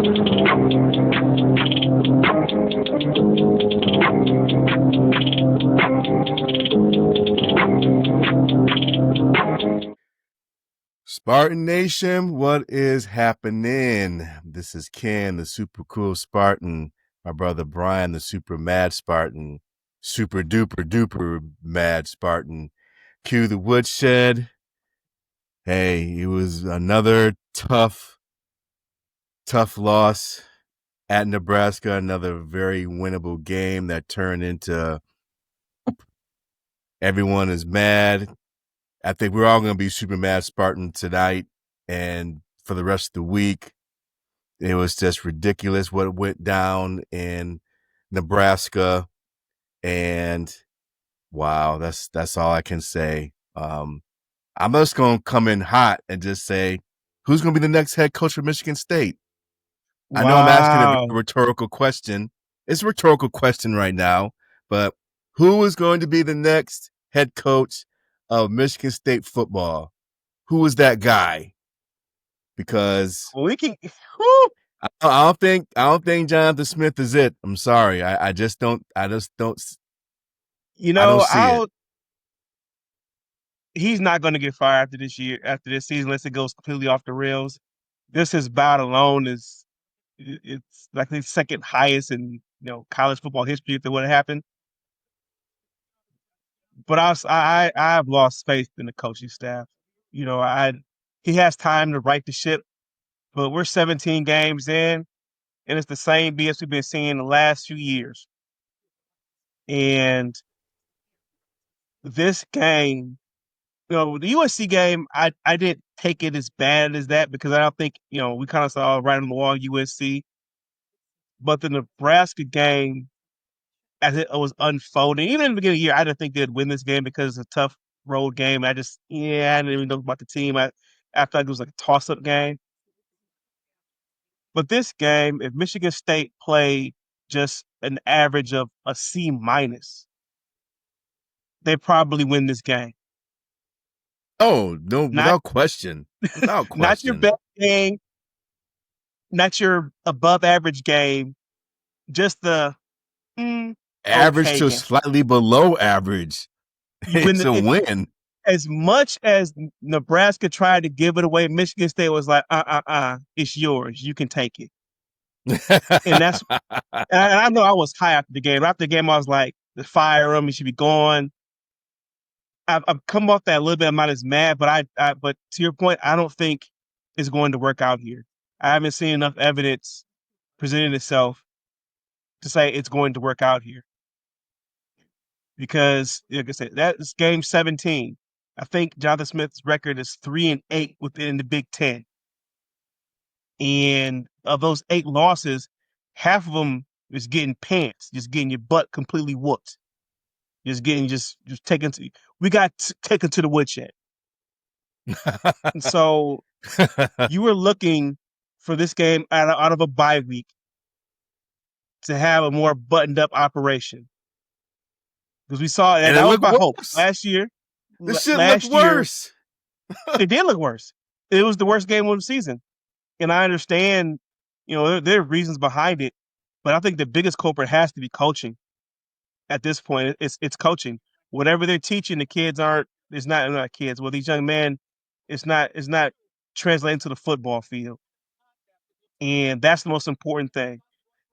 Spartan Nation, what is happening? This is Ken, the super cool Spartan. My brother Brian, the super mad Spartan. Super duper duper mad Spartan. Q the woodshed. Hey, it was another tough loss at Nebraska. Another very winnable game that turned into everyone is mad. I think we're all going to be super mad Spartan tonight and for the rest of the week. It was just ridiculous what went down in Nebraska. And wow, that's all I can say. I'm just going to come in hot and just say, who's going to be the next head coach for Michigan State? Wow. I know I'm asking a rhetorical question. It's a rhetorical question right now, but who is going to be the next head coach of Michigan State football? Who is that guy? Because we can. I don't think Jonathan Smith is it. I'm sorry. I just don't. You know, I don't see it. He's not going to get fired after this season, unless it goes completely off the rails. His bout alone it's like the second highest in college football history if it would have happened. But I've lost faith in the coaching staff. He has time to right the ship, but we're 17 games in, and it's the same BS we've been seeing the last few years. And this game, the USC game, I didn't take it as bad as that because I don't think, we kind of saw right on the wall USC. But the Nebraska game, as it was unfolding, even in the beginning of the year, I didn't think they'd win this game because it's a tough road game. I didn't even know about the team. I felt like it was like a toss-up game. But this game, if Michigan State played just an average of a C minus, they probably win this game. Oh, no, without question. Without question. Not your best game, not your above average game, just the average okay to game. Slightly below average. It's a win. As much as Nebraska tried to give it away, Michigan State was like, it's yours. You can take it. And I know I was high after the game. After the game, I was like, fire him. He should be gone. I've come off that a little bit. I'm not as mad, but but to your point, I don't think it's going to work out here. I haven't seen enough evidence presenting itself to say it's going to work out here. Because, like I said, that's game 17. I think Jonathan Smith's record is 3-8 within the Big Ten. And of those 8 losses, half of them is getting pants, just getting your butt completely whooped. Just taken to, we got taken to the woodshed. And so you were looking for this game out of a bye week to have a more buttoned up operation. Because we saw, and that was my hope last year. This shit looked worse. It did look worse. It was the worst game of the season. And I understand, there are reasons behind it, but I think the biggest culprit has to be coaching. At this point, it's coaching. Whatever they're teaching, the kids it's not kids. Well, these young men, it's not translating to the football field. And that's the most important thing.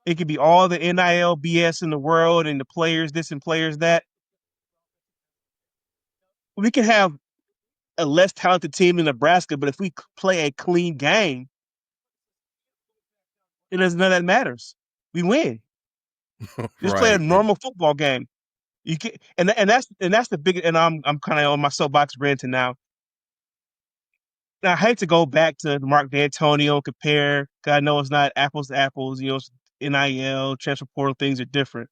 It could be all the NIL BS in the world and the players this and players that. We can have a less talented team in Nebraska, but if we play a clean game, none of that matters. We win. Just play a normal football game. You can, and that's the big. And I'm kind of on my soapbox ranting now. Now I hate to go back to Mark D'Antonio and compare. Cause I know it's not apples to apples. NIL, transfer portal, things are different.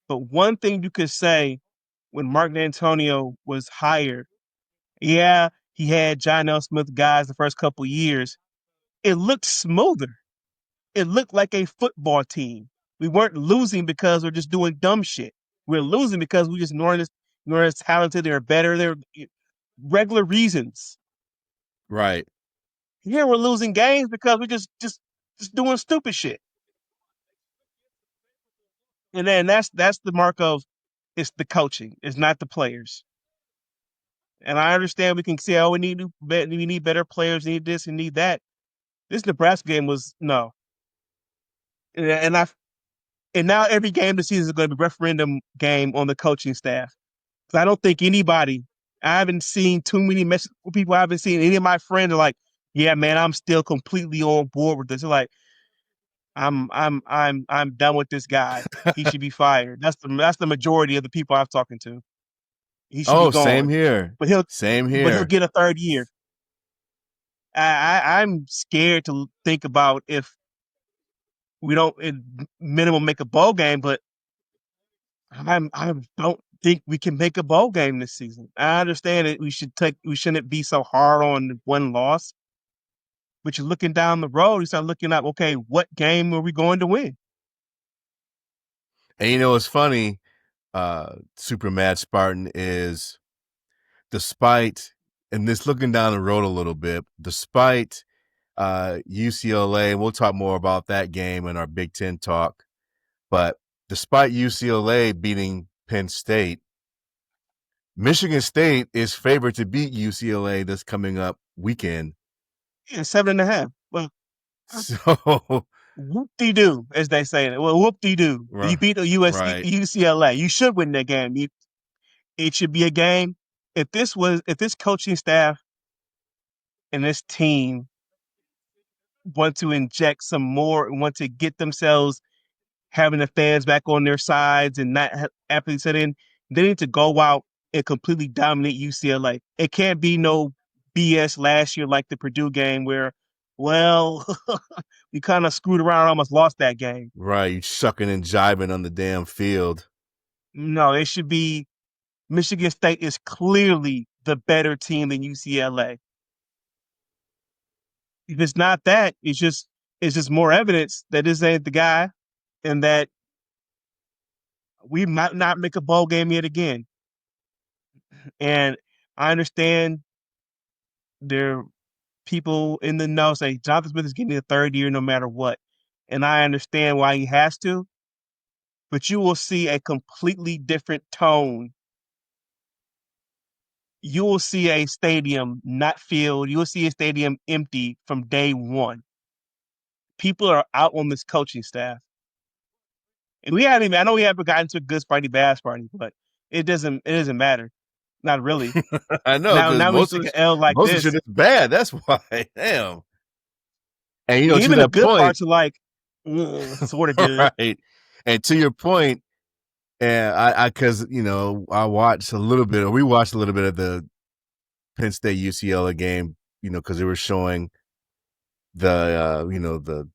But one thing you could say when Mark D'Antonio was hired, he had John L. Smith guys the first couple of years. It looked smoother. It looked like a football team. We weren't losing because we're just doing dumb shit. We're losing because we just weren't as talented. They're better. They're regular reasons. Right. Here we're losing games because we just just doing stupid shit. And then that's the mark of it's the coaching. It's not the players. And I understand we can say, oh, we need better players, we need this, and need that. This Nebraska game was no. And I and now every game this season is going to be a referendum game on the coaching staff. Because I don't think anybody, I haven't seen too many people I haven't seen any of my friends are like, yeah, man, I'm still completely on board with this. They're like, I'm done with this guy. He should be fired. That's the majority of the people I'm talking to. He should be Oh, same gone. here. But he'll Same but he'll here. get a third year. I'm scared to think about if we don't at minimum make a bowl game, but I don't think we can make a bowl game this season. I understand that we shouldn't be so hard on one loss, but you're looking down the road, you start looking at, okay, what game are we going to win? And you know what's funny, Super Mad Spartan, is despite, and this looking down the road a little bit, despite UCLA, and we'll talk more about that game in our Big Ten talk, but despite UCLA beating Penn State, Michigan State is favored to beat UCLA this coming up weekend. Yeah, 7.5. Well, So, whoop-de-doo, as they say. Well, whoop-de-doo. You beat the right. UCLA. You should win that game. It should be a game. If this coaching staff and this team want to inject some more, want to get themselves having the fans back on their sides and not aptly set in, they need to go out and completely dominate UCLA. It can't be no BS last year like the Purdue game where, well, we kind of screwed around and almost lost that game. Right. You shucking and jiving on the damn field. No, it should be Michigan State is clearly the better team than UCLA. If it's not that, it's just more evidence that this ain't the guy and that we might not make a bowl game yet again. And I understand there are people in the know say Jonathan Smith is getting a third year no matter what. And I understand why he has to, but you will see a completely different tone. You will see a stadium not filled. You will see a stadium empty from day one. People are out on this coaching staff. And I know we haven't gotten to a good party, bad party, but it doesn't matter. Not really. I know, because Now we take an L like most of the shit this. is bad. That's why. Damn. And you know, to Even the that good point, parts are like sort of good. right? And to your point, and I, because you know, I watched a little bit, or we watched a little bit of the Penn State UCLA game, you know, because they were showing you know, the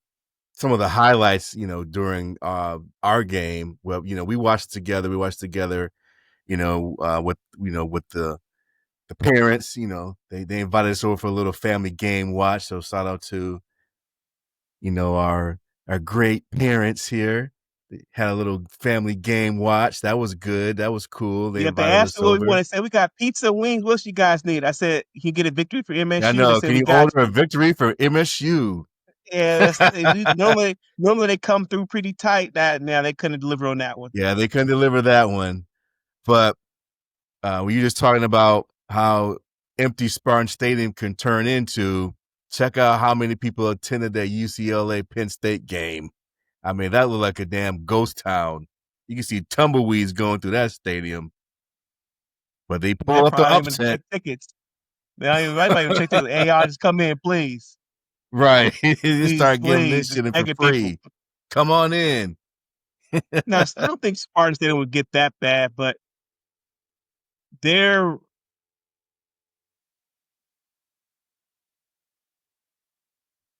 some of the highlights, you know, during our game. Well, you know, we watched together. We watched together, you know, with the parents. You know, they invited us over for a little family game watch. So shout out to, you know, our great parents here. They had a little family game watch. That was good. That was cool. They Yeah, if they invited asked us me what we over. want to say, we got pizza, wings. What you guys need? I said, "Can you get a victory for I MSU?" They know. said, Can "We you got order a you." victory for MSU? Yeah, normally they come through pretty tight. That now they couldn't deliver on that one. Yeah, they couldn't deliver that one. But were you just talking about how empty Spartan Stadium can turn into? Check out how many people attended that UCLA Penn State game. I mean, that looked like a damn ghost town. You can see tumbleweeds going through that stadium. But they They pull up the probably even upset. check tickets. They might even check tickets. Hey, y'all just come in, please, Right. They please, start giving please, this just shit in for begging people. free. Come on in. Now, I don't think Spartan Stadium would get that bad, but they're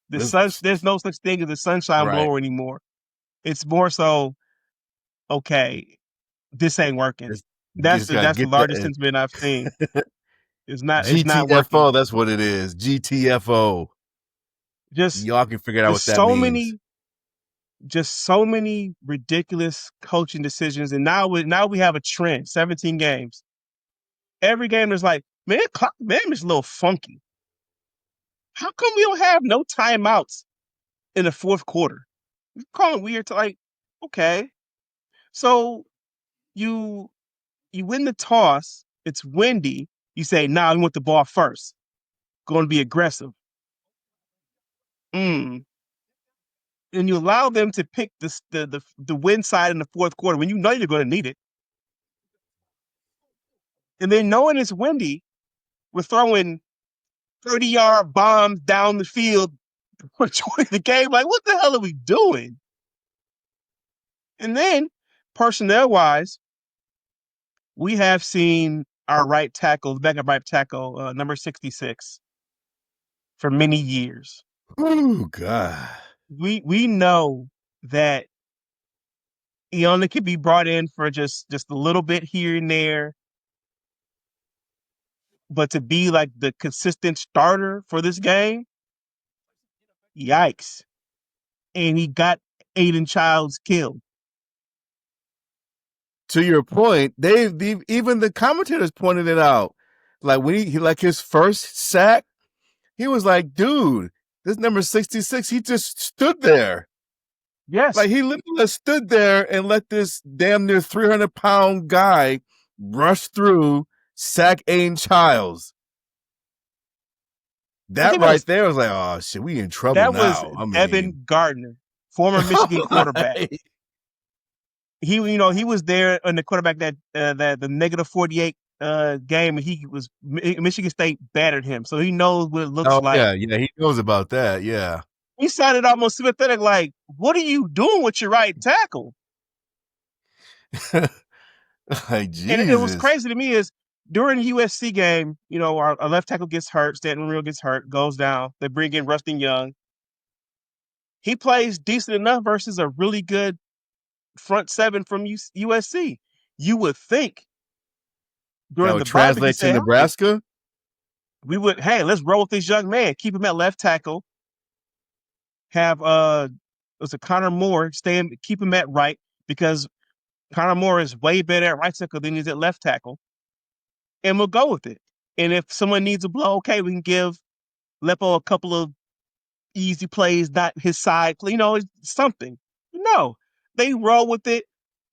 there's no such thing as a sunshine Right. blower anymore. It's more so, okay, this ain't working. You just gotta That's the get largest that sentiment I've seen. It's not working. GTFO. That's what it is. GTFO. Just Y'all can figure out what just that means. so many ridiculous coaching decisions, and now we have a trend. 17 games. Every game is like, man, is a little funky. How come we don't have no timeouts in the fourth quarter. You call it weird to like, okay. So you you win the toss, it's windy, you say, nah, we want the ball first. Going to be aggressive. Mm. And you allow them to pick the win side in the fourth quarter when you know you're going to need it. And then knowing it's windy, we're throwing 30-yard bombs down the field for the game. Like, what the hell are we doing? And then, personnel wise, we have seen our right tackle, the backup right tackle, number 66, for many years. Oh God. We know that he only could be brought in for just a little bit here and there, but to be like the consistent starter for this game, yikes. And he got Aiden Childs killed. To your point, even the commentators pointed it out. Like when he like his first sack, he was like, dude, this number 66, he just stood there. Yes. Like he literally stood there and let this damn near 300-pound guy rush through, sack Aiden Childs. I That think that right was there was like, oh shit, we in trouble that was now. I mean, Evan Gardner, former Michigan quarterback. right. He was there in the quarterback that the negative 48 game, and he was Michigan State battered him, so he knows what it looks Oh like. yeah, he knows about that. Yeah. He sounded almost sympathetic, like, "What are you doing with your right tackle?" Like And it was Jesus. crazy to me is during the USC game, our left tackle gets hurt, Stanton Real gets hurt, goes down. They bring in Rustin Young. He plays decent enough versus a really good front seven from USC. You would think That during would the bye week, you translate to say, "Hey, Nebraska. hey, let's roll with this young man, keep him at left tackle, have was it Connor Moore keep him at right because Connor Moore is way better at right tackle than he's at left tackle, and we'll go with it. And if someone needs a blow, okay, we can give Lepo a couple of easy plays, not his side play, something." No, they roll with it,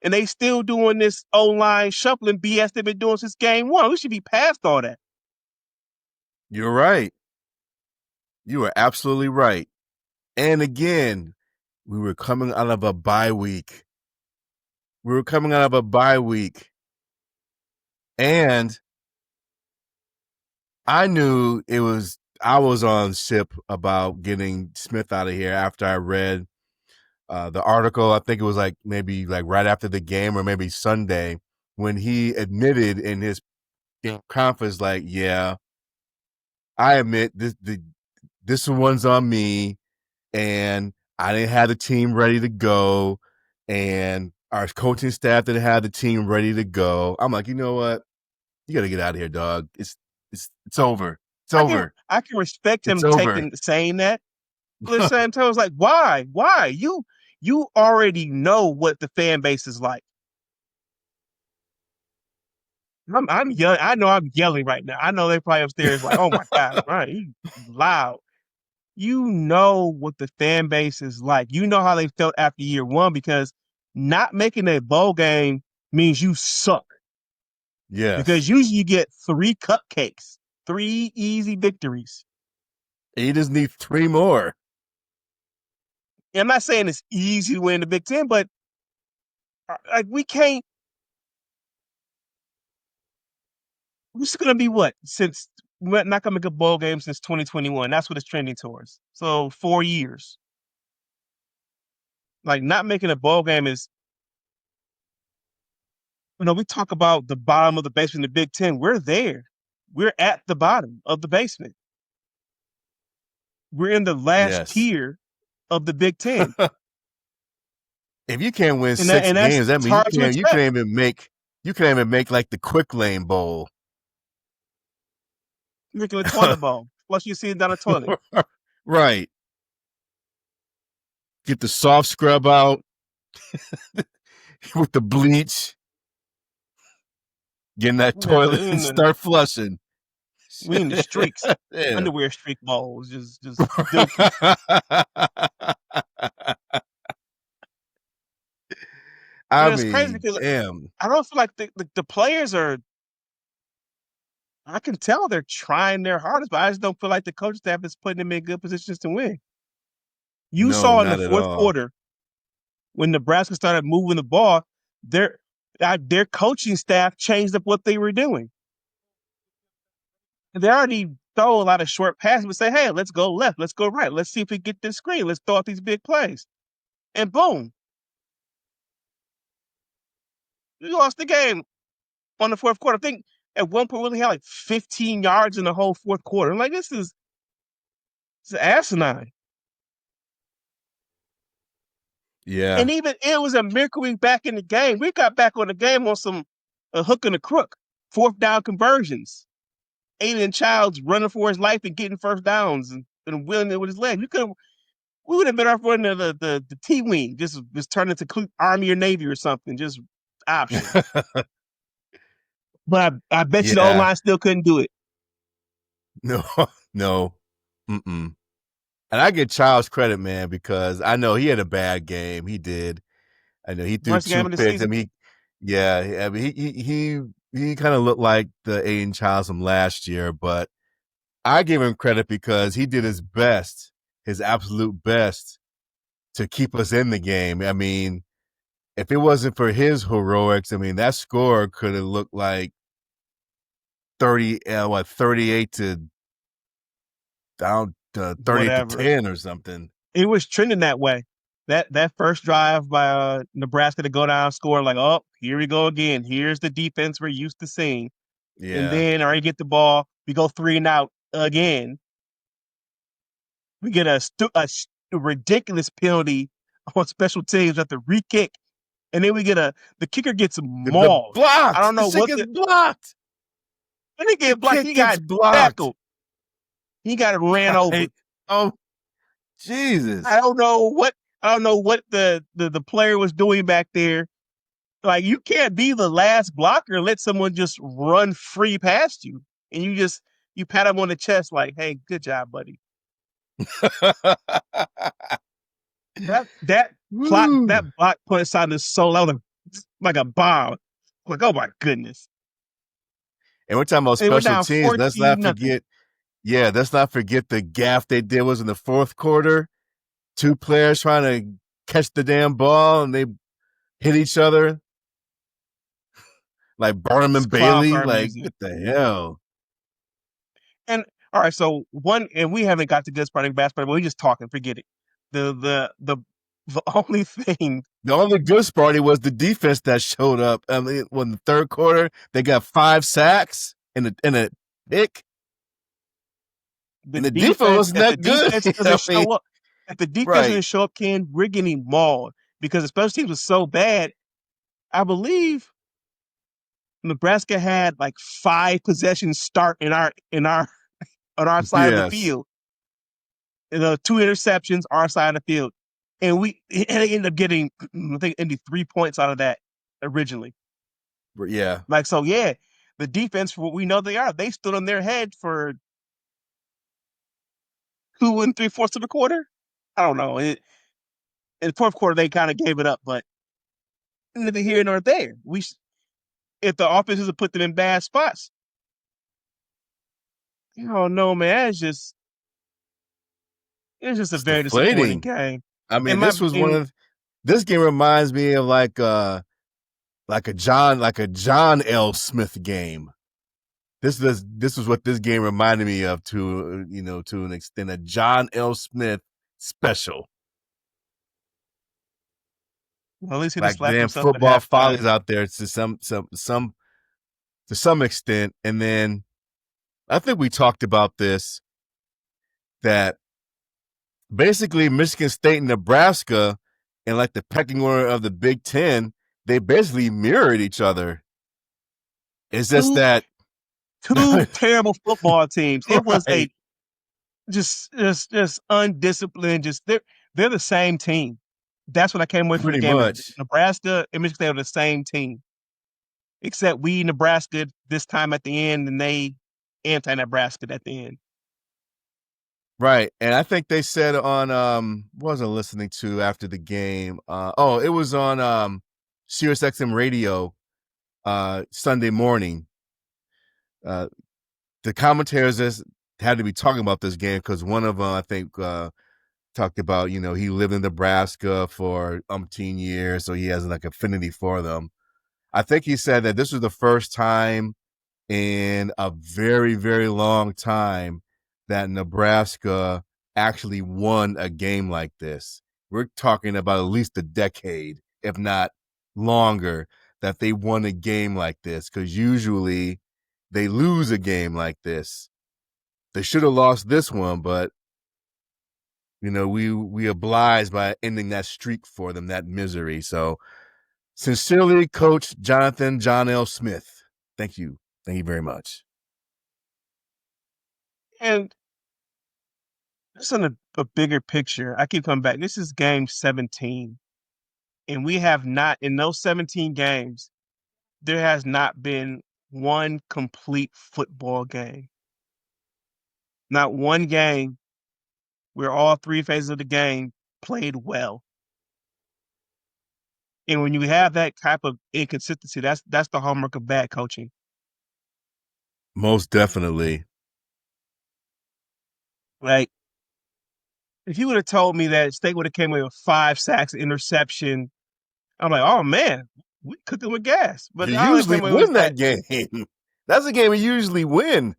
and they still doing this O-line shuffling BS they've been doing since game one. We should be past all that. You're right. You are absolutely right. And again, we were coming out of a bye week. And I knew I was on ship about getting Smith out of here after I read the article. I think it was like maybe like right after the game or maybe Sunday when he admitted in his conference, like, yeah, I admit this one's on me, and I didn't have the team ready to go, and our coaching staff didn't have the team ready to go. I'm like, you know what? You got to get out of here, dog. It's over. It's over. I can respect It's him over. saying that, but at the same time, it's like, why? Why? You already know what the fan base is like. I'm yelling. I know I'm yelling right now. I know they're probably upstairs like, oh my God, right? He's loud. You know what the fan base is like. You know how they felt after year one because not making a bowl game means you suck. Yes. Because usually you get 3 cupcakes, 3 easy victories. You just need 3 more. And I'm not saying it's easy to win the Big Ten, but like we can't. It's going to be what since we're not going to make a bowl game since 2021. That's what it's trending towards. So 4 years. Like not making a bowl game is. We talk about the bottom of the basement in the Big Ten. We're there. We're at the bottom of the basement. We're in the last Yes. tier of the Big Ten. If you can't win And 6 games, that it's means hard to you expect. can't even make like the quick lane bowl. You're making a toilet bowl. Plus you see it down the toilet. Right. Get the soft scrub out with the bleach. Get in that toilet and start flushing. We in the streaks, Yeah. underwear streak balls, just dookie. I And it's crazy mean, because damn. I don't feel like the players are. I can tell they're trying their hardest, but I just don't feel like the coaching staff is putting them in good positions to win. You No, saw in the not at fourth all. quarter when Nebraska started moving the ball, their coaching staff changed up what they were doing. They already throw a lot of short passes, but say, hey, let's go left, let's go right, let's see if we get this screen, let's throw out these big plays, and boom, we lost the game on the fourth quarter. I think at one point we only had like 15 yards in the whole fourth quarter. I'm like, this is asinine. Yeah. And even it was a miracle we back in the game. We got back on the game on some a hook and a crook, fourth down conversions. Aiden Childs running for his life and getting first downs and wheeling it with his leg. We would have been off running the T wing, just turn into Army or Navy or something, just option. But I bet you the O Yeah. line still couldn't do it. No, no. Mm-mm. And I give Childs credit, man, because I know he had a bad game. He did. I know he threw Worst game two of the picks. I season. mean, yeah. I mean, he kind of looked like the Aiden Childs from last year, but I give him credit because he did his best, his absolute best, to keep us in the game. I mean, if it wasn't for his heroics, I mean, that score could have looked like 38 to down to 38 to Whatever. 10 or something. It was trending that way. That first drive by Nebraska to go down, score like, oh, here we go again. Here's the defense we're used to seeing. And Yeah. then already get the ball, we go 3 and out again. We get a ridiculous penalty on special teams at the re-kick, and then we get the kicker gets The mauled. I blocked. don't The know shit what gets blocked. and he The get blocked. kick He gets got blocked. tackled. He got ran over. Like, oh, I Jesus. don't know what the player was doing back there. Like you can't be the last blocker and let someone just run free past you, and you pat him on the chest like, "Hey, good job, buddy." That Woo. that block punt sounded so loud, like a bomb. Like, oh my goodness. And we're talking about They were special down teams. Let's not 14-0. forget. Yeah, let's not forget the gaff they did was in the fourth quarter. Two players trying to catch the damn ball and they hit each other like Barnum It's and clown Bailey. car Like, music. what the hell? And all right, so and we haven't got to good part of basketball, but we just talking, forget it. The only thing The only good party was the defense that showed up. I mean, when the third quarter, they got 5 sacks and a pick. the And the defense defense, wasn't if the that good. defense I doesn't mean, show up, if the defense right. doesn't show up, Ken, we're getting mauled because the special teams was so bad. I believe Nebraska had like 5 possessions start in our on our side of the Yes. field. 2 interceptions, our side of the field. And they ended up getting, I think, 3 points out of that originally. Yeah. Like, so yeah, the defense, for what we know they are, they stood on their head for 2 3/4 of the quarter. I don't know. In the fourth quarter, they kind of gave it up, but neither here nor there. If the offense has put them in bad spots, I don't know, man. It's just a It's very disappointing deflating. game. I And mean, my this was one and of this game reminds me of like a John L. Smith game. This was what this game reminded me of to an extent, a John L. Smith special. well, at least he just Like slapped damn himself at football halftime. follies out there to some extent. And then I think we talked about this, that basically Michigan State and Nebraska and like the pecking order of the Big Ten, they basically mirrored each other. It's just Two that two terrible football teams. It was a right, just undisciplined. Just they're the same team. That's what I came away from the pretty game. Is much. Nebraska and Michigan State are the same team, except we Nebraska this time at the end, and they anti-Nebraska at the end. Right. And I think they said on what was I listening to after the game? It was on Sirius XM radio Sunday morning. The commentators had to be talking about this game because one of them, I think, talked about, he lived in Nebraska for umpteen years, so he has like affinity for them. I think he said that this was the first time in a very, very long time that Nebraska actually won a game like this. We're talking about at least a decade, if not longer, that they won a game like this, because usually they lose a game like this. They should have lost this one, but we obliged by ending that streak for them, that misery. So sincerely, Coach Jonathan John L. Smith. Thank you. Thank you very much. And just on a bigger picture, I keep coming back. This is game 17. And we have not, in those 17 games, there has not been one complete football game. Not one game where all three phases of the game played well. And when you have that type of inconsistency, that's the hallmark of bad coaching. Most definitely. Like, if you would have told me that State would have came away with 5 sacks, interception, I'm like, oh man, we cooking with gas. But You all I usually came away was win that that game. That's a game we usually win.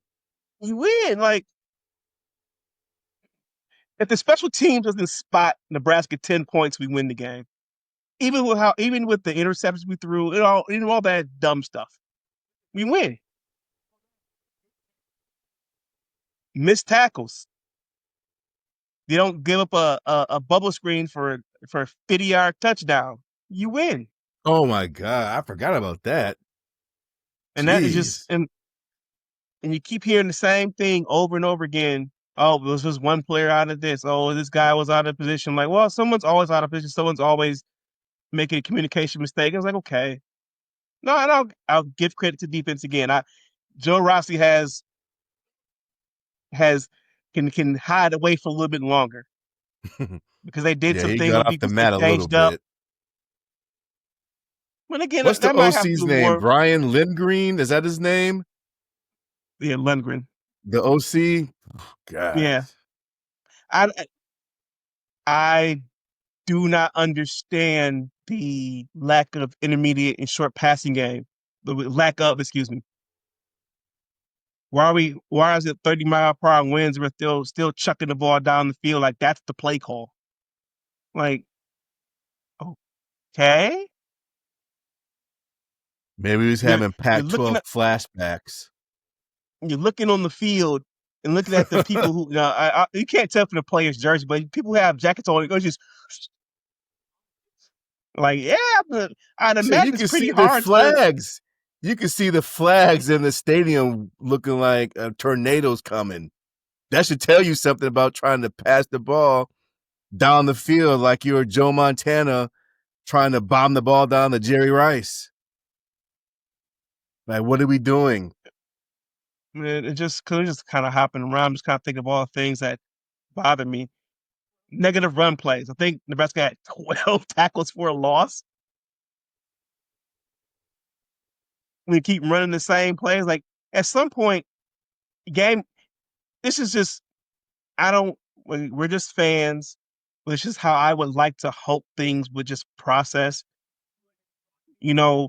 you win. Like, if the special team doesn't spot Nebraska 10 points, we win the game. Even with the interceptions we threw, all that dumb stuff, we win. Missed tackles. They don't give up a bubble screen for a 50-yard touchdown. You win. Oh my God, I forgot about that. And that is just Jeez. and you keep hearing the same thing over and over again. Oh, it was just one player out of this. Oh, this guy was out of position. Like, well, someone's always out of position. Someone's always making a communication mistake. I was like, okay. No, and I'll give credit to defense again. Joe Rossi can hide away for a little bit longer because they did Yeah, some he things got on off the defense. They mat a little changed up. bit. But again, What's the that might have to OC's do name? more. Brian Lindgreen? Is that his name? Yeah, Lundgren. The OC? Oh, God. Yeah, I I do not understand the lack of intermediate and short passing game. The lack of, excuse me. Why is it 30-mile-per-hour winds? We're still chucking the ball down the field like that's the play call. Like, okay, Maybe he was you're having you're Pac looking 12 at flashbacks. you're looking on the field and looking at the people who you can't tell from the player's jersey, but people who have jackets on, it goes just like, yeah, but I'd So imagine you it's can pretty see the hard to. flags. You can see the flags in the stadium looking like a tornado's coming. That should tell you something about trying to pass the ball down the field like you're Joe Montana trying to bomb the ball down to Jerry Rice. Like, what are we doing? Man, just kind of hopping around, just kind of thinking of all the things that bother me. Negative run plays. I think Nebraska had 12 tackles for a loss. We keep running the same plays. Like, at some point, game. This is just I don't. We're just fans. It's just how I would like to hope things would just process. You know,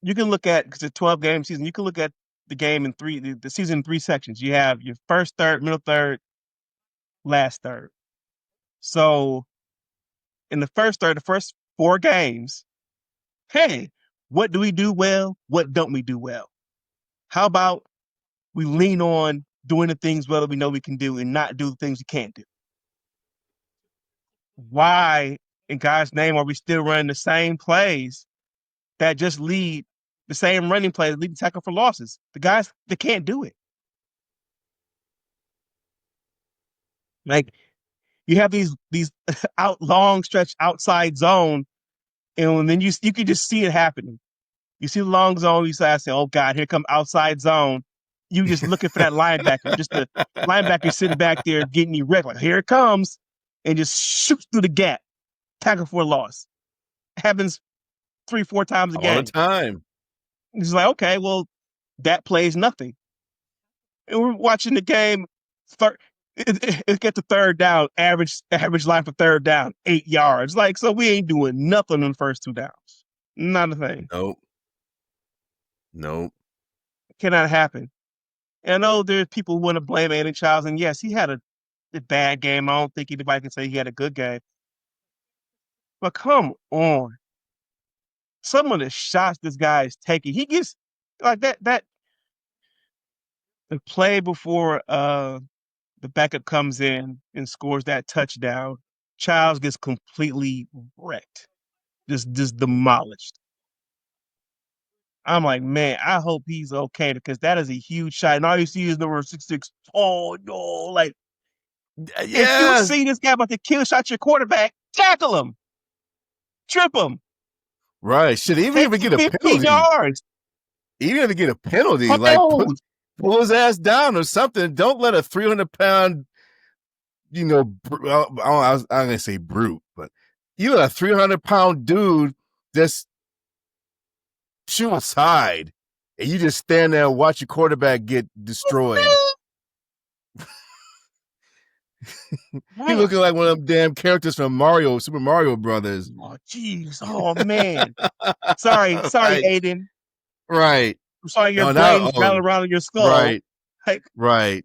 you can look at because it's a 12-game season. You can look at the game in the season in 3 sections. You have your first third, middle third, last third. So in the first third, the first 4 games, hey, what do we do well? What don't we do well? How about we lean on doing the things well that we know we can do and not do the things we can't do? Why, in God's name, are we still running the same plays that just lead the same running plays that lead to tackle for losses? The guys, they can't do it. Like, you have these out long stretch outside zone, and then you can just see it happening. You see the long zone, you say, "Oh God, here come outside zone," You just looking for that linebacker, just the linebacker sitting back there getting erect, like here it comes, and just shoots through the gap, tackle for a loss. Happens 3-4 times a All the game. time. It's like, okay, well, that plays nothing. And we're watching the game. It gets to third down, average line for third down, 8 yards. Like, so we ain't doing nothing in the first 2 downs. Not a thing. Nope. Nope. Cannot happen. And I know there's people who want to blame Aiden Childs, and yes, he had a bad game. I don't think anybody can say he had a good game. But come on. Some of the shots this guy is taking, he gets like that the play before the backup comes in and scores that touchdown. Childs gets completely wrecked, just demolished. I'm like, man, I hope he's okay because that is a huge shot. And all you see is number 66. Oh no! Like, if you Yes. see this guy about to kill shot your quarterback, tackle him, trip him, Right. Should even take even get a 15 penalty. yards. Even if to get a penalty, like Hold. pull his ass down or something. Don't let a 300-pound, I'm gonna say brute, but you let a 300-pound dude just shoot aside, and you just stand there and watch your quarterback get destroyed. He Man. looking like one of them damn characters from Super Mario Brothers. Oh, jeez. Oh, man. Sorry, Right, Aiden. right. I'm sorry your No, now, brain's rattling around in your skull. right, Like, right.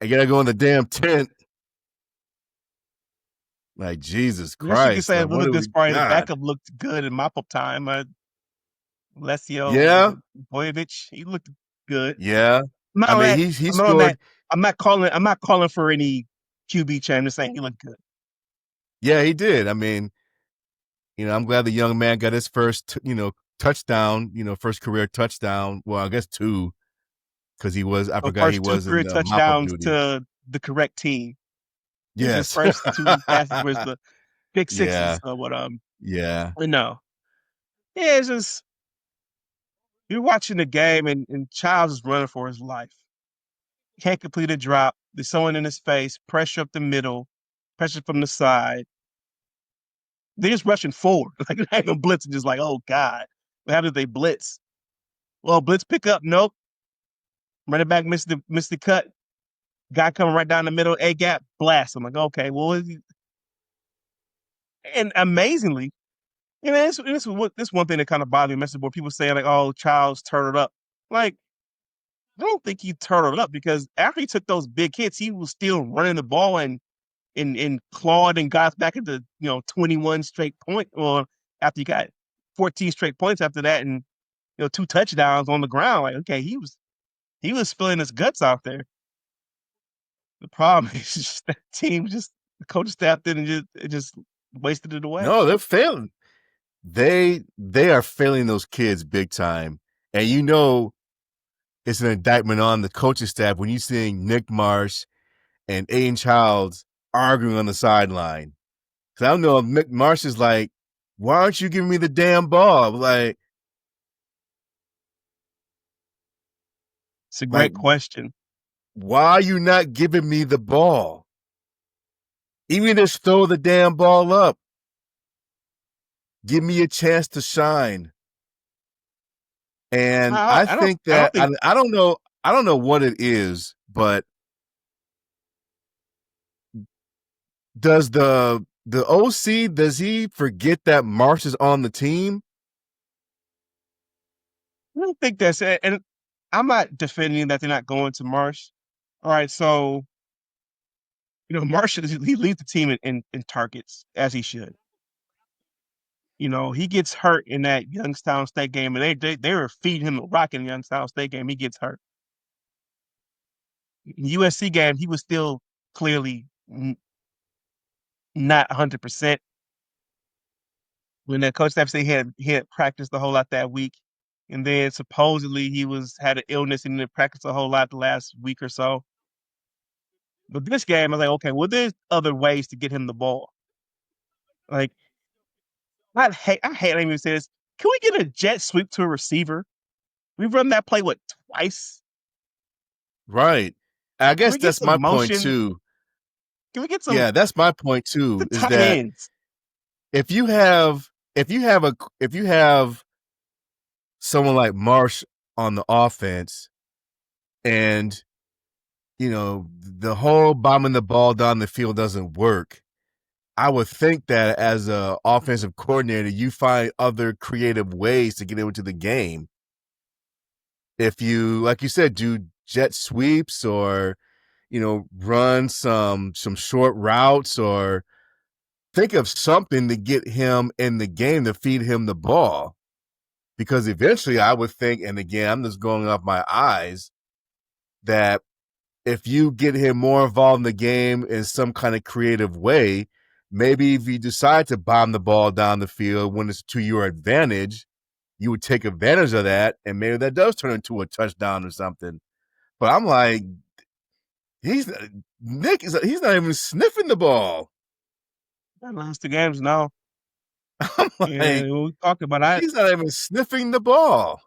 I gotta go in the damn tent. Like, Jesus I guess you could Christ, say a like, what really do good we sparring. The got? backup looked good in mop-up time. Yeah, Alessio Boyevich, he looked good. yeah. I'm not I on mean, that. he I'm not on that. scored. I'm not calling for any QB champ. I'm just saying he looked good. Yeah, he did. I mean, I'm glad the young man got his first, touchdown, first career touchdown. Well, I guess two, because I So forgot he first two was in career mop-up touchdowns duty. to the correct team. His Yes. first two passes was the pick sixes. Yeah, So what? yeah. No. Yeah, it's just you're watching the game and Childs is running for his life. Can't complete a drop. There's someone in his face. Pressure up the middle. Pressure from the side. They're just rushing forward. Like they're not even blitzing. Just like, oh God, what happens if they blitz? Well, blitz pick up. Nope. Running back missed the cut. Guy coming right down the middle, A gap, blast. I'm like, okay, well, and amazingly, this one thing that kind of bothered me. Message board people saying like, oh, Childs turtled up. Like, I don't think he turtled up because after he took those big hits, he was still running the ball and clawed and got back into 21 straight point. Well, after you got 14 straight points after that, and 2 touchdowns on the ground. Like, okay, he was spilling his guts out there. The problem is just that team, just the coaching staff didn't just wasted it away. No, they're failing. They are failing those kids big time. And it's an indictment on the coaching staff when you seeing Nick Marsh and Aiden Childs arguing on the sideline. Because I don't know if Nick Marsh is like, why aren't you giving me the damn ball? It's a Like, great question. why are you not giving me the ball? Even just throw the damn ball up. Give me a chance to shine. And I think I don't that think I don't know what it is, but does the OC, does he forget that Marsh is on the team? that's it. And I'm not defending that they're not going to Marsh. All right, so Marsh he leads the team in targets as he should. He gets hurt in that Youngstown State game, and they were feeding him a rock in the Youngstown State game. He gets hurt. In USC game, he was still clearly not 100%. When the coach staff said he had practiced a whole lot that week, and then supposedly he had an illness and didn't practice a whole lot the last week or so. But this game, I was like, okay, well, there's other ways to get him the ball. Like, I hate even say this. Can we get a jet sweep to a receiver? We've run that play twice? Right. I Can guess we get that's some my point motion? too. Can we get Yeah, that's my point too, the is tight that ends? if you have someone like Marsh on the offense and the whole bombing the ball down the field doesn't work, I would think that as a offensive coordinator, you find other creative ways to get into the game. If you, like you said, do jet sweeps or run some short routes or think of something to get him in the game to feed him the ball. Because eventually I would think, and again, I'm just going off my eyes, that if you get him more involved in the game in some kind of creative way, maybe if you decide to bomb the ball down the field when it's to your advantage, you would take advantage of that, and maybe that does turn into a touchdown or something. But I'm like, he's he's not even sniffing the ball. That last two games now. I'm like, And we talked about I he's not even sniffing the ball.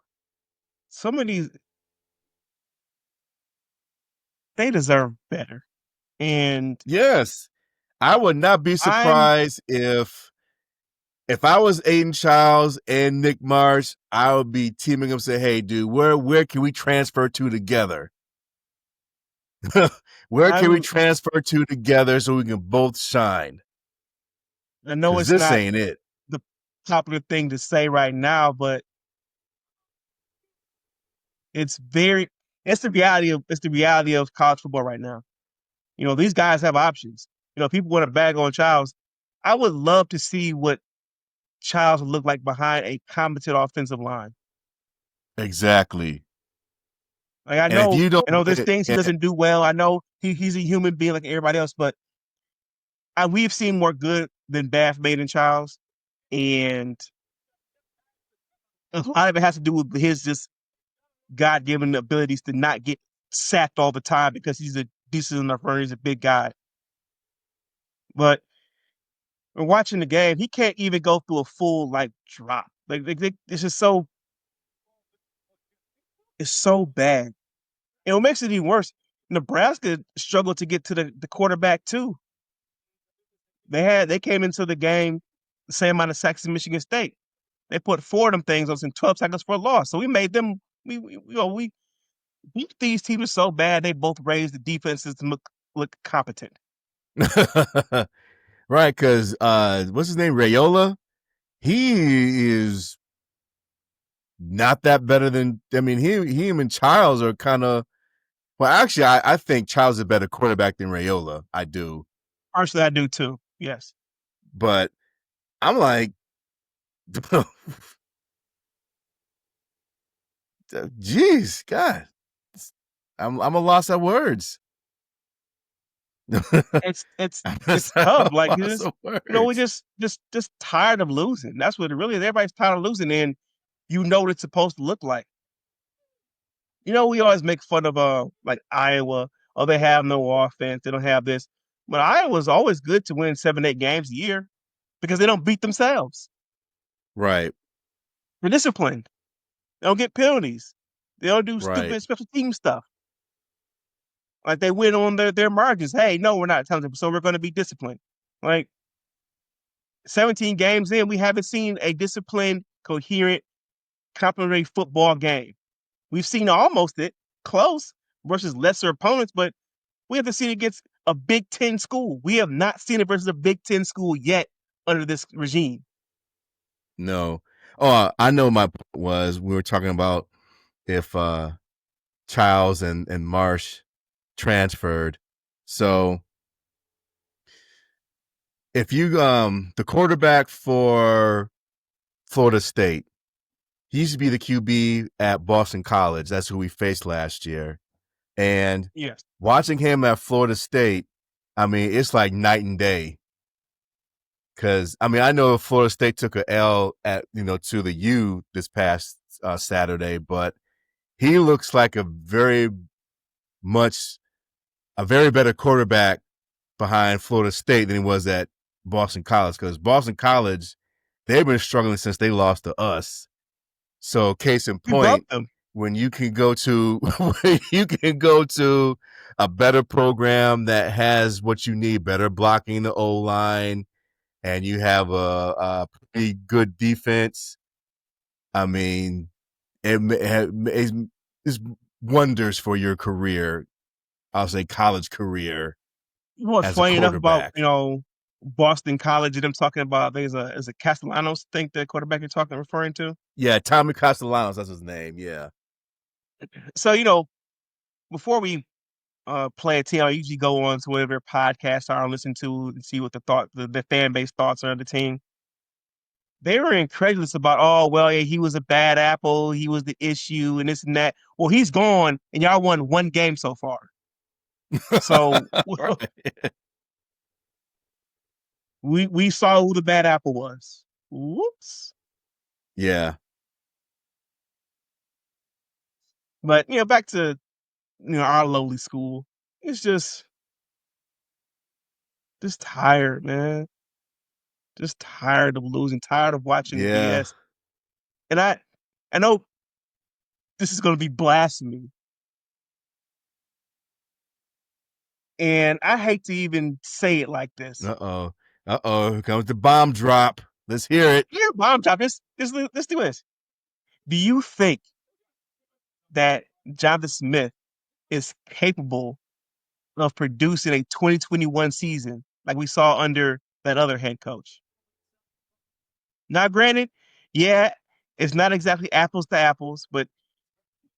some of these they deserve better. And Yes, I would not be I'm surprised if I was Aiden Childs and Nick Marsh, I would be teaming up. Say, hey, dude, where can we transfer to together? Where can we I'm transfer to together so we can both shine? I know Because it's this not ain't it. the popular thing to say right now, but it's very it's the reality of college football right now. These guys have options. People want to bag on Childs. I would love to see what Childs would look like behind a competent offensive line. Exactly. Like I And if know, you don't, I know there's things he doesn't do well. I know he's a human being like everybody else, but we've seen more good than bad from Maiden Childs, and a lot of it has to do with his just God given abilities to not get sacked all the time because he's a decent enough runner. He's a big guy, but when watching the game, he can't even go through a full like drop. It's just it's so bad. And what makes it even worse, Nebraska struggled to get to the quarterback too. They came into the game the same amount of sacks as Michigan State. They put four of them things on us in 12 tackles for a loss. So we made them we beat these teams so bad they both raised the defenses to look competent. right? Because what's his name, Rayola? He is not that better than. I mean, him and Childs are kind of. Well, actually, I think Childs is a better quarterback than Rayola. I do, Partially, I do too. Yes. but I'm like, geez, God, I'm a loss of words. It's I'm tough. a Like loss of we words. just tired of losing. That's what it really is. Everybody's tired of losing, and what it's supposed to look like. We always make fun of like Iowa. Oh, they have no offense. They don't have this. But Iowa's always good to win 7, 8 games a year because they don't beat themselves. Right, They're disciplined. They don't get penalties. They don't do right. stupid special team stuff. Like they win on their margins. Hey, no, we're not talented, so we're going to be disciplined. Like 17 games in, we haven't seen a disciplined, coherent, complementary football game. We've seen almost it close versus lesser opponents, but we haven't seen it against a Big Ten school. We have not seen it versus a Big Ten school yet under this regime. No. Oh, I know my point was we were talking about if Childs and Marsh transferred. So if you the quarterback for Florida State, he used to be the QB at Boston College. That's who we faced last year. And Yes. watching him at Florida State, I mean, it's like night and day. Because I mean, I know Florida State took a L at to the U this past Saturday, but he looks like much a very better quarterback behind Florida State than he was at Boston College. Because Boston College, they've been struggling since they lost to us. So case in We broke point, them. when you can go to when you can go to a better program that has what you need, better blocking the O line, and you have a pretty good defense. I mean, it's wonders for your career. I'll say college career You know what's as a funny enough about, quarterback. Boston College and them talking about there's a Castellanos, think the quarterback you're referring to. Yeah, Tommy Castellanos, that's his name. Yeah. So, before we play a team, I usually go on to whatever podcasts I listen to and see what the fan base thoughts are of the team. They were incredulous about, oh, well, yeah, he was a bad apple, he was the issue, and this and that. Well, he's gone, and y'all won one game so far. So Right. we saw who the bad apple was. Whoops. Yeah. But back to our lowly school. It's just tired, man. Just tired of losing, tired of watching the Yeah. BS. And I know this is going to be blasphemy, and I hate to even say it like this. Uh-oh. Uh-oh. Here comes the bomb drop. Let's hear it. Here, bomb drop. Let's do this. Do you think that Jonathan Smith is capable of producing a 2021 season like we saw under that other head coach? Now, granted, yeah, it's not exactly apples to apples, but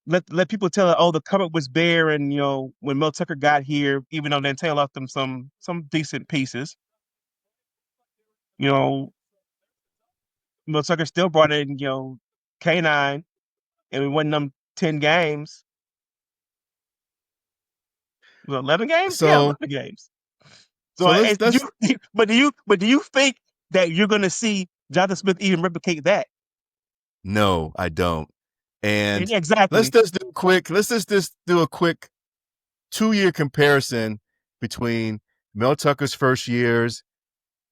let people tell it, oh, the cupboard was bare, and when Mel Tucker got here, even though Nantel left them some decent pieces, you know, Mel Tucker still brought in, K9, and we won them 10 games. 11 games? Yeah, So 11 games. So so let's let's but do you think that you're gonna see Jonathan Smith even replicate that? no, I don't. And Yeah, exactly. let's just do a quick 2-year comparison between Mel Tucker's first years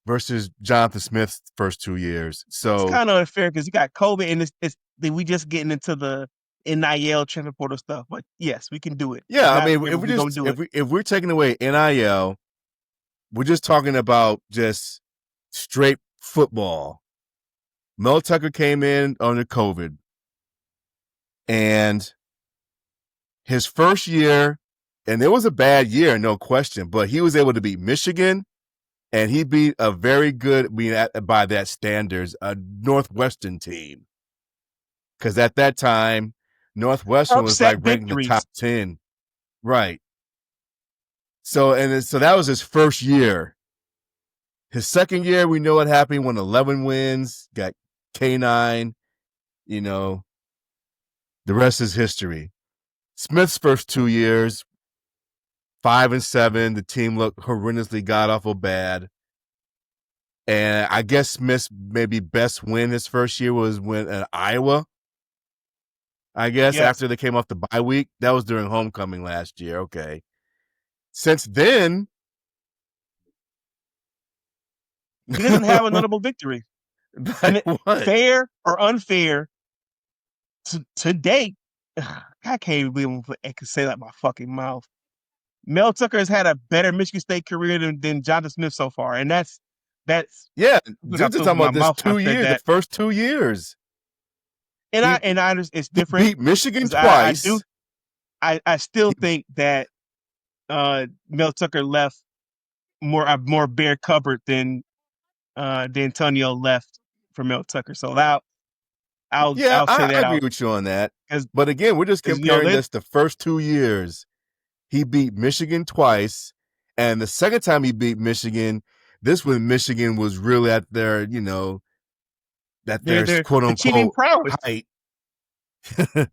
versus Jonathan Smith's first 2 years. It's So kind of unfair because you got COVID, and we just getting into the NIL transfer portal stuff. But yes, we can do it. It's yeah, I not mean, fair, but we're gonna do it. if we're taking away NIL, we're just talking about just straight football. Mel Tucker came in under COVID, and his first year, and it was a bad year, no question, but he was able to beat Michigan, and he beat a very good, by that standards, a Northwestern team. Because at that time, Northwestern was like Upset ranked in the top victories. 10. Right. So that was his first year. His second year, we know what happened. Won 11 wins, got K9. You know, the rest is history. Smith's first 2 years, 5-7. The team looked horrendously god awful bad. And I guess Smith's maybe best win his first year was when at Iowa. I guess Yes, after they came off the bye week. That was during homecoming last year. Okay. Since then, he doesn't have a notable victory, like and what? fair or unfair to date, I can't believe I can say that in my fucking mouth. Mel Tucker has had a better Michigan State career than Jonathan Smith so far, and that's Yeah, I got just food talking in my about this mouth when I two said years, the that. first 2 years. And He I understand it's he different beat Michigan because I do twice. I still He, think that Mel Tucker left more bare cupboard than D'Antonio left for Mel Tucker. So yeah, I'll say I that agree out with you on that. because But again, we're just comparing they this the first 2 years. He beat Michigan twice, and the second time he beat Michigan, this when Michigan was really at their, at their they're quote achieving unquote prowess. height. I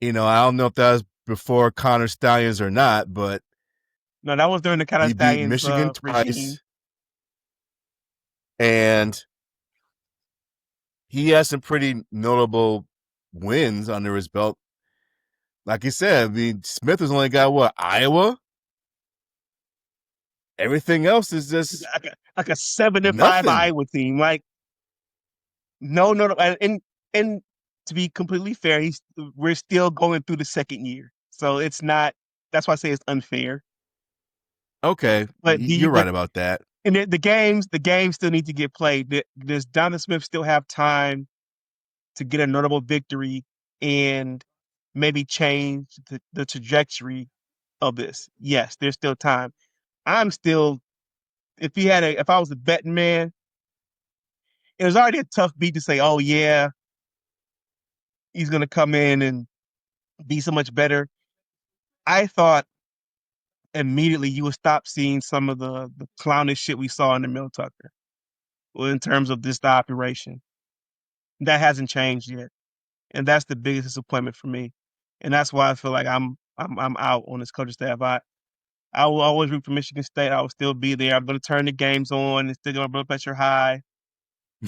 don't know if that was before Connor Stallions or not, but No, that was during the Kind of he beat Stallions Michigan regime. twice, and he has some pretty notable wins under his belt. Like you said, I mean, Smith has only got what, Iowa? Everything else is just Like a 7-5 nothing. Iowa team. Like no, and to be completely fair, we're still going through the second year, so it's not. That's why I say it's unfair. Okay, But you're right about that. and the games still need to get played. Does Donovan Smith still have time to get a notable victory and maybe change the trajectory of this? Yes, there's still time. I'm still if I was a betting man, it was already a tough beat to say, oh yeah, he's gonna come in and be so much better. I thought immediately you would stop seeing some of the clownish shit we saw in the Mel Tucker. Well, in terms of this operation. That hasn't changed yet. And that's the biggest disappointment for me. And that's why I feel like I'm out on this coaching staff. I will always root for Michigan State. I will still be there. I'm gonna turn the games on and still get my blood pressure high.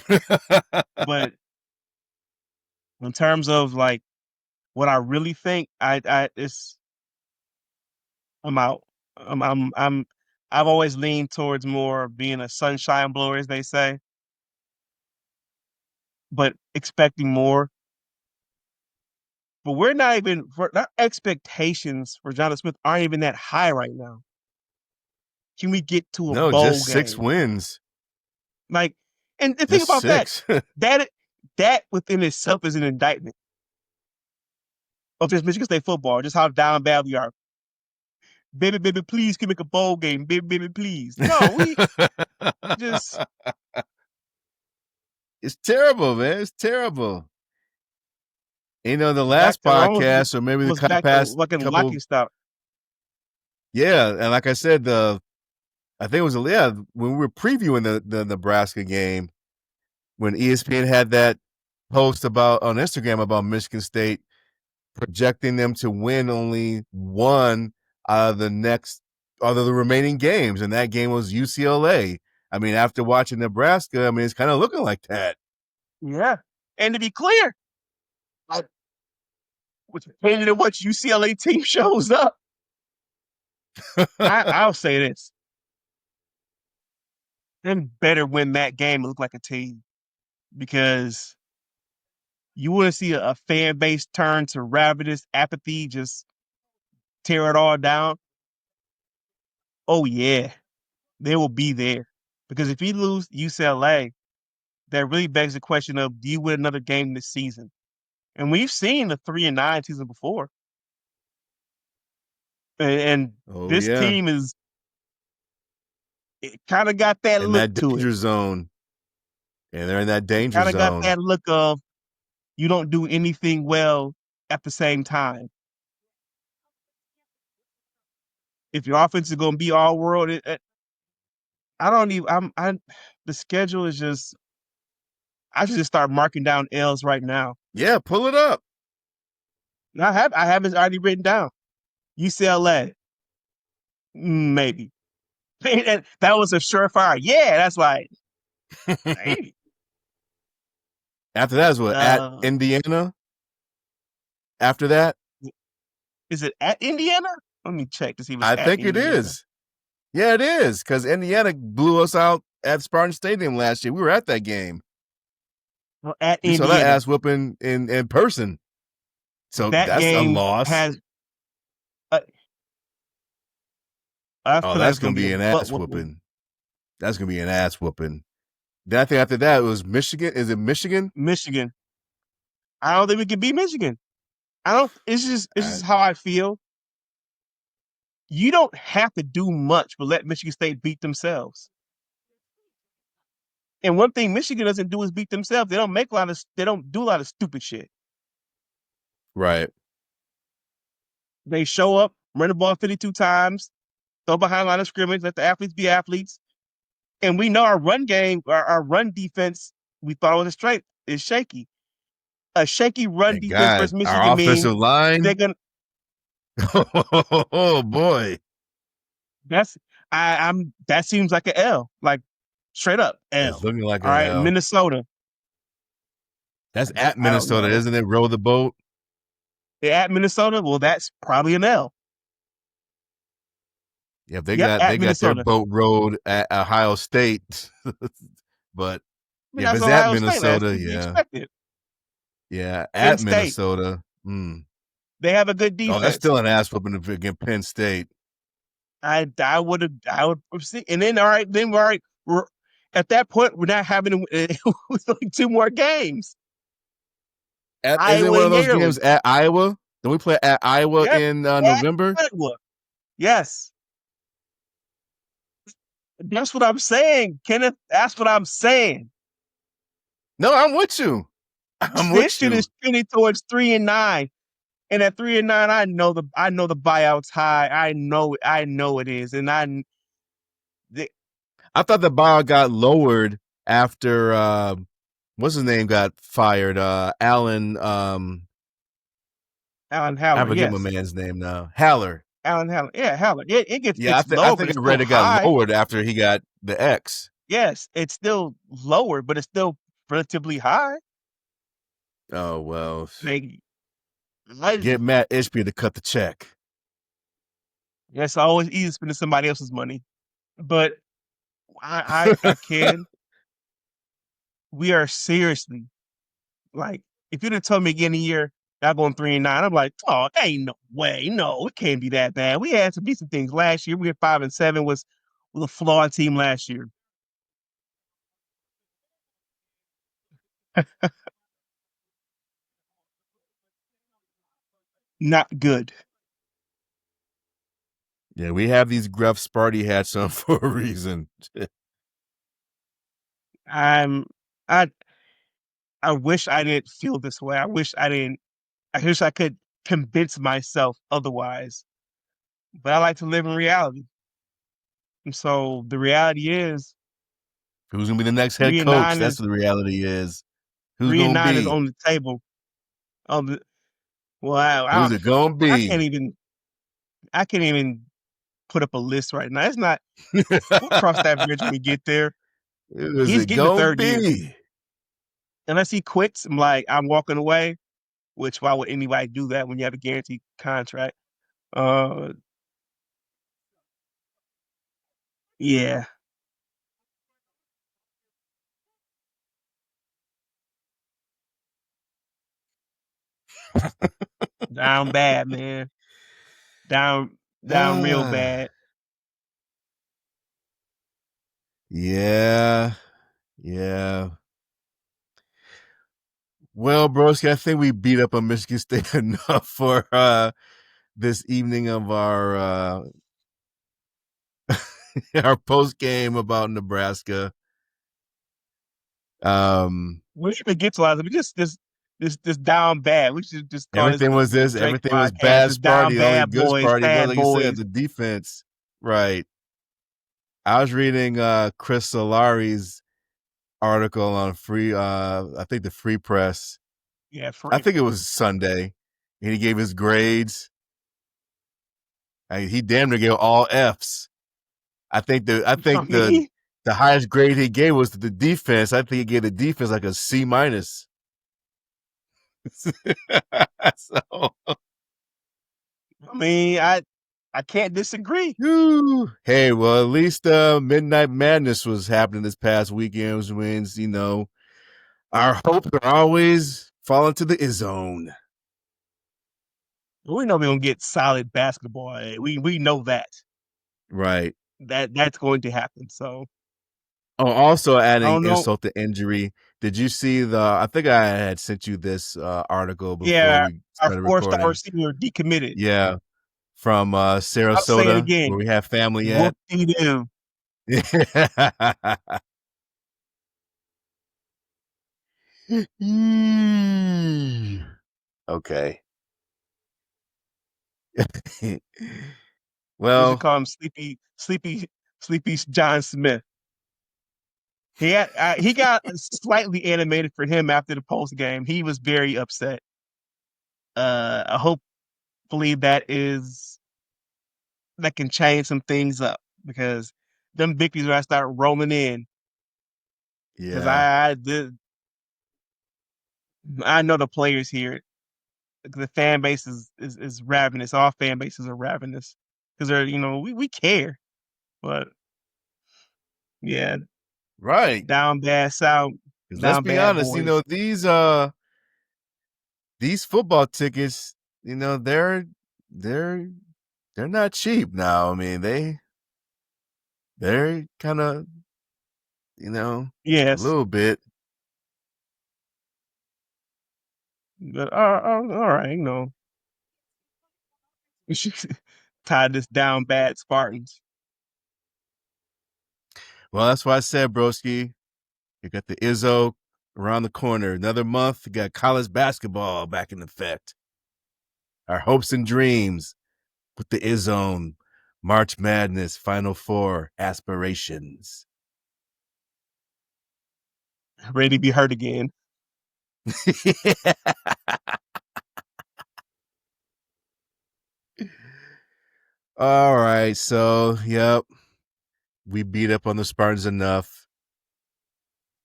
But in terms of like what I really think, I it's I'm out. I've always leaned towards more being a sunshine blower, as they say, but expecting more. But we're not even our expectations for Jonathan Smith aren't even that high right now. Can we get to a No, bowl just 6 game? wins. Like, and the thing Just about that, 6. that that within itself is an indictment of this Michigan State football, just how down bad we are. Baby, baby, please can we make a bowl game. Baby, baby, please. No, we just It's terrible, man. It's terrible. You know, the back last to almost podcast, or maybe the almost back to past fucking couple, locking stop. yeah, and like I said, I think it was when we were previewing the Nebraska game, when ESPN had that post about on Instagram about Michigan State projecting them to win only one out of the remaining games, and that game was UCLA. I mean, after watching Nebraska, I mean, it's kind of looking like that. Yeah. And to be clear, I was depending on what UCLA team shows up. I'll say this. Them better win that game and look like a team because you want to see a fan base turn to ravenous apathy, just tear it all down. Oh yeah, they will be there because if you lose UCLA, that really begs the question of do you win another game this season? And we've seen the 3-9 season before, and Oh this yeah, team is it kind of got that in look that to it. danger zone, and they're in that It danger kind of got zone. that look of you don't do anything well at the same time. If your offense is going to be all world, I don't even. I the schedule is just. I should just start marking down L's right now. Yeah, pull it up. And I have it already written down. UCLA, maybe. And that was a surefire. Yeah, that's like maybe. After that is what, at Uh, Indiana? After that? is it at Indiana? Let me check to see if it's I at think it Indiana. is. Yeah, it is, because Indiana blew us out at Spartan Stadium last year. We were at that game. Well, at We saw that Indiana. ass whooping in person. So That that's a game loss. has. Uh, I Oh, feel like that's it's going gonna to be a be an butt ass whooping. whooping. That's going to be an ass whooping. Then I think after that, it was Michigan. Is it Michigan? Michigan. I don't think we can beat Michigan. I don't. It's just how I feel. You don't have to do much but let Michigan State beat themselves. And one thing Michigan doesn't do is beat themselves. They don't do a lot of stupid shit. Right. They show up, run the ball 52 times, throw behind line of scrimmage, let the athletes be athletes. And we know our run game, our run defense, we thought it was a straight, is shaky. A shaky run And defense God, versus Michigan our means offensive they're line. gonna Oh boy. that's I'm that seems like an L. Like straight up It's L. looking like All an right, L. Minnesota. That's at I don't Minnesota, know. isn't it? Row the boat. They're at Minnesota. Well, that's probably an L. Yeah, Yep, they at got their Minnesota. boat rowed at Ohio State. But I mean, yeah, if that's it's at Ohio State. That's Minnesota, to be yeah. expected. Yeah, Penn at State. Minnesota. Mm. They have a good Oh, that's defense. still an ass whooping against Penn State. I would see, and then all right. We're at that point. We're not having with like two more games. Isn't Iowa one of and those games Maryland. at Iowa? Don't we play at Iowa Yep. in At November? Iowa. Yes. That's what I'm saying, Kenneth. That's what I'm saying. No, I'm with you. I'm This with shit you. is trending towards 3-9. And at 3-9, I know the buyout's high. I know it is. And the, I thought the bar got lowered after what's his name got fired. Alan. Alan I Haller, forget my yes. man's name now. Haller. Alan Haller. Yeah, Haller. It gets Yeah, it's I low, but think it's I still read it got high. lowered after he got the X. Yes, it's still lower, but it's still relatively high. Oh well, Like I, get Matt Ishby to cut the check. it's always easy spending somebody else's money. But I can. We are seriously like, if you'd have told me again a year, y'all going 3-9, I'm like, oh, ain't no way. No, it can't be that bad. We had some decent things last year. We had 5-7 was a flawed team last year. Not good. Yeah, we have these gruff Sparty hats on for a reason. I'm I I wish I didn't feel this way. I wish I could convince myself otherwise. But I like to live in reality. And so the reality is Who's gonna be the next head three and coach? nine That's is what the reality is. Who's three and gonna nine is be? on the table. Of the well, Who's it gonna I be? I can't even put up a list right now. It's not. We'll cross that bridge when we get there. Who's He's it getting the gonna third year. be? Unless he quits, I'm walking away. Which why would anybody do that when you have a guaranteed contract? Uh, yeah, down bad, man. Down, down real Ah, bad. yeah, yeah. Well, broski, I think we beat up on Michigan State enough for this evening of our our post game about Nebraska. We should get to a lot of it. This down bad. We should just call this Everything was the this. Drake Everything was podcast. bad It's down Sparty. The only bad good boys, Sparty was, bad like you said, boys. the defense. Right. I was reading Chris Solari's article on free I think the Free Press. Yeah, I free. think it was Sunday. And he gave his grades. He damn near gave all F's. I I think mean, the highest grade he gave was to the defense. I think he gave the defense like a C minus. So, I mean, I can't disagree. whew. Hey, well, at least Midnight Madness was happening this past weekend, which means, our hopes are always falling to the zone. We know we're gonna get solid basketball. We know that Right. that's going to happen. So Oh, also I adding don't know. insult to injury. Did you see I think I had sent you this article before Yeah, we our started 4-star recording. receiver decommitted. Yeah. From I'll say it Sarasota, again. where we have family at. Whoop-de doo. Okay. We should Well, call him Sleepy John Smith. He got slightly animated for him after the post game. He was very upset. Hopefully that can change some things up because them victories are gonna start rolling in. Because yeah. I know the players here. The fan base is ravenous. All fan bases are ravenous because we care, but yeah, Right. down bad sound, Because let's down be bad honest, boys. these football tickets, they're not cheap now. I mean, they're kind of, a Yes. little bit. But all right, we should tie this down bad Spartans. Well, that's why I said, broski, you got the Izzo around the corner. Another month, you got college basketball back in effect. Our hopes and dreams with the Izzone, March Madness, Final Four aspirations. Ready to be hurt again. All right, so yep, we beat up on the Spartans enough.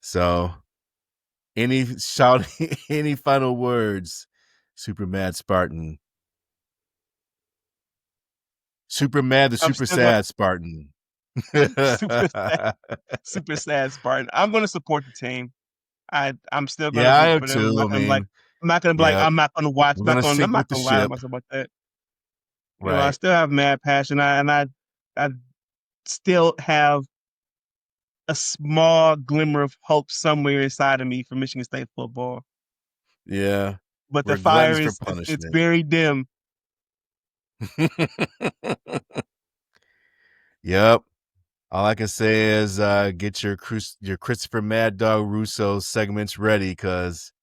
So, any any final words, Super Mad Spartan? Super mad, the I'm super still gonna sad Spartan. super sad, super sad Spartan. I'm gonna support the team. I'm still gonna Yeah, I root am for them. too. I mean, I'm not gonna be like yeah, I'm not gonna watch. we're gonna I'm sink not with the gonna lie to ship, myself about that. I right? still have mad passion. I still have a small glimmer of hope somewhere inside of me for Michigan State football. Yeah, But the we're fire gluttons for it's punishment. very dim. Yep. All I can say is get your Christopher Mad Dog Russo segments ready, because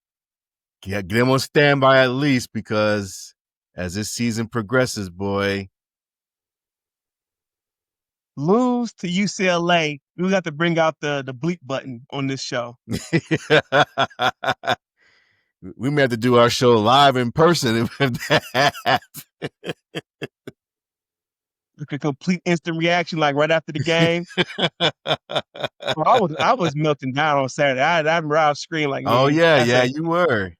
get them on standby at least, because as this season progresses, boy. Lose to UCLA. We got to bring out the bleep button on this show. We may have to do our show live in person if that. Like a complete instant reaction, like right after the game. Well, I was melting down on Saturday. I remember I was screaming like, Oh man, yeah, I yeah, said, you were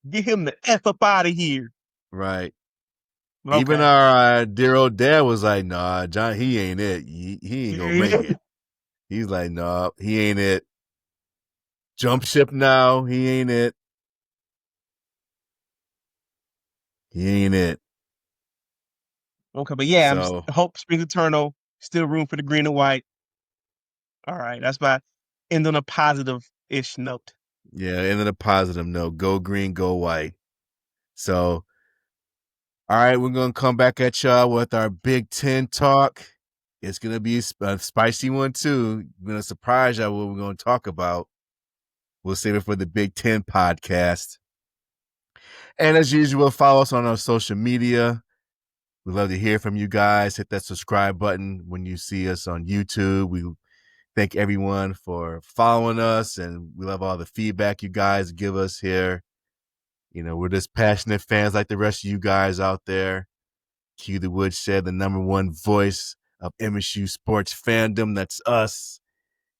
get him the F up out of here. right. Even Okay. our dear old dad was like, "Nah, John, he ain't it. He ain't gonna make it." He's like, "No, he ain't it. Jump ship now. He ain't it. He ain't it." Okay, but yeah, So hope springs eternal. Still room for the green and white. All right, that's my end on a positive-ish note. yeah, and then a positive note: go green, go white. So, all right, we're gonna come back at y'all with our Big Ten talk. It's gonna be a spicy one too. We're gonna surprise y'all what we're gonna talk about. We'll save it for the Big Ten podcast. And as usual, follow us on our social media. We'd love to hear from you guys. Hit that subscribe button when you see us on YouTube. We thank everyone for following us, and we love all the feedback you guys give us here. We're just passionate fans like the rest of you guys out there. Q the Woodshed, the number one voice of MSU sports fandom. That's us.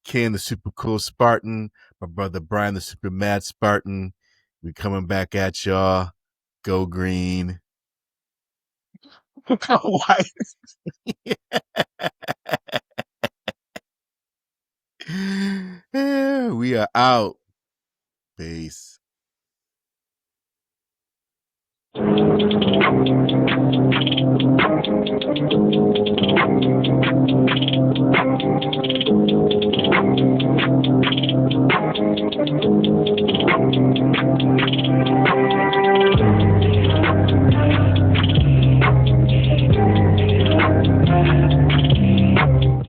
Ken, the super cool Spartan. My brother Brian, the super mad Spartan. We coming back at y'all. Go green. Why? We are out. Peace.